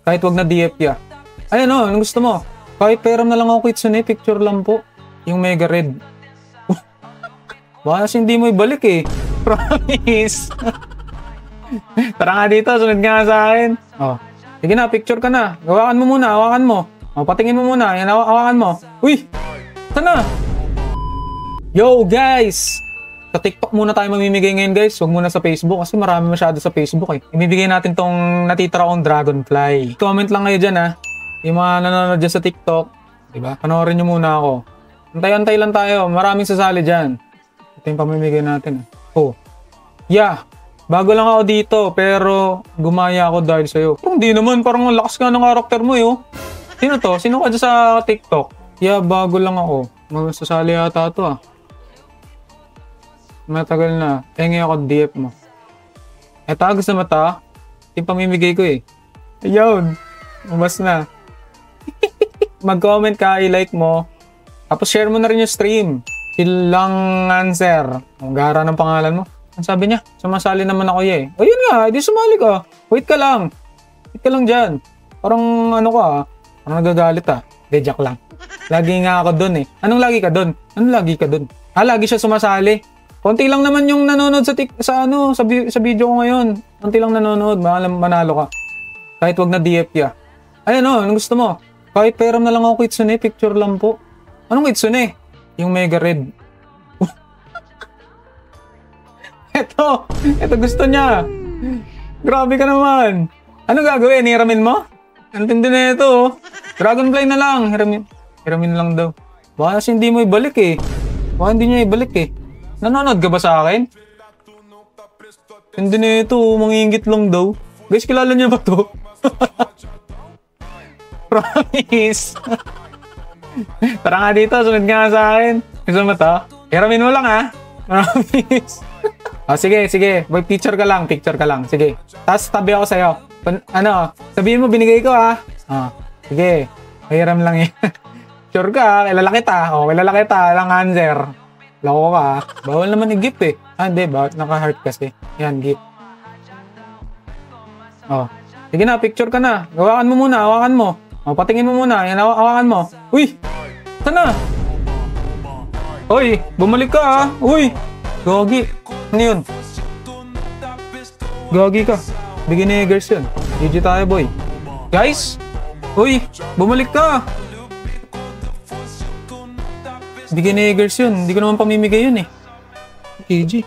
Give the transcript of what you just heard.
Kahit wag na DFya. Ay ano, anong gusto mo? Kahit pera na lang ako Kitsune, picture lang po. Yung mega red. Baka kasi hindi mo ibalik eh. Promise. Tara nga dito, sunod nga sa akin. Oh. Sige na, picture ka na. Hawakan mo muna, hawakan mo. Oh, patingin mo muna, yan, hawakan mo. Uy! Sana! Yo guys! Sa TikTok muna tayo mamimigay ngayon guys. Huwag muna sa Facebook kasi marami masyado sa Facebook eh. Ibibigay natin tong natitira kong dragonfly. Comment lang kayo dyan ha. Yung mga nanonood dyan sa TikTok. Diba? Panoorin nyo muna ako. Antay-antay lang tayo. Maraming sasali dyan. Ito yung pamimigay natin. Oh. Yeah. Bago lang ako dito pero gumaya ako dahil sa'yo. Pero hindi naman. Parang ang lakas nga ng karakter mo eh. Oh. Sino to? Sino ka dyan sa TikTok? Yeah, bago lang ako. Magsasali yata ito ah. Matagal na. Pengi ako DF mo. Eto, gusto mo ta? Yung pamimigay ko eh. Ayun. Umas na. Mag-comment ka, i-like mo. Tapos share mo na rin yung stream. Silang answer. Ang gara ng pangalan mo. Ang sabi niya, sumasali naman ako eh. Ayun nga, di sumali ka. Wait ka lang. Wait ka lang dyan. Parang ano ka ah. Parang nagagalit ah. De, joke lang. Lagi nga ako dun eh. Anong lagi ka dun? Anong lagi ka dun? Ah, lagi siya sumasali. Konti lang naman yung nanonood sa video ko ngayon. Konti lang nanonood, manalo ka. Kahit wag na DFya. Ay ano, anong gusto mo? Kahit pera na lang ako Kitsune, picture lang po. Anong Kitsune? Yung mega red. Ito gusto niya. Grabe ka naman. Ano gagawin? Hiramin mo? Ang tindi na ito. Oh. Dragonfly na lang. Hiramin lang daw. Baka kasi hindi mo ibalik eh. Baka hindi niya ibalik eh. Nanonood ka ba sa akin? Hindi na ito, mangingit lang daw. Guys, kilala niya ba to? Promise. Tara nga dito, sunod nga sa akin. Gusto mo to? Hiramin mo lang ha. Promise. Oh, sige. Picture ka lang. Sige. Tapos tabi ako sa'yo. Ano, sabihin mo binigay ko ha. Oh, sige. Hiram lang yan. Sure ka, kilala kita. Oh, kilala kita. Lang answer. Loko ka. Bawal naman i-gift eh. Ah, hindi. Naka-heart kasi. Yan, gift. Oh. Sige na, picture ka na. Hawakan mo muna, hawakan mo. Oh, patingin mo muna. Yan, hawakan mo. Uy! Sana! Uy! Bumalik ka ah! Uy! Gogi! Ano yun? Gogi ka. Beginners yun. GG tayo, boy. Guys! Uy! Bumalik ka! Beginners yun. Hindi ko naman pamimigay yun eh. GG.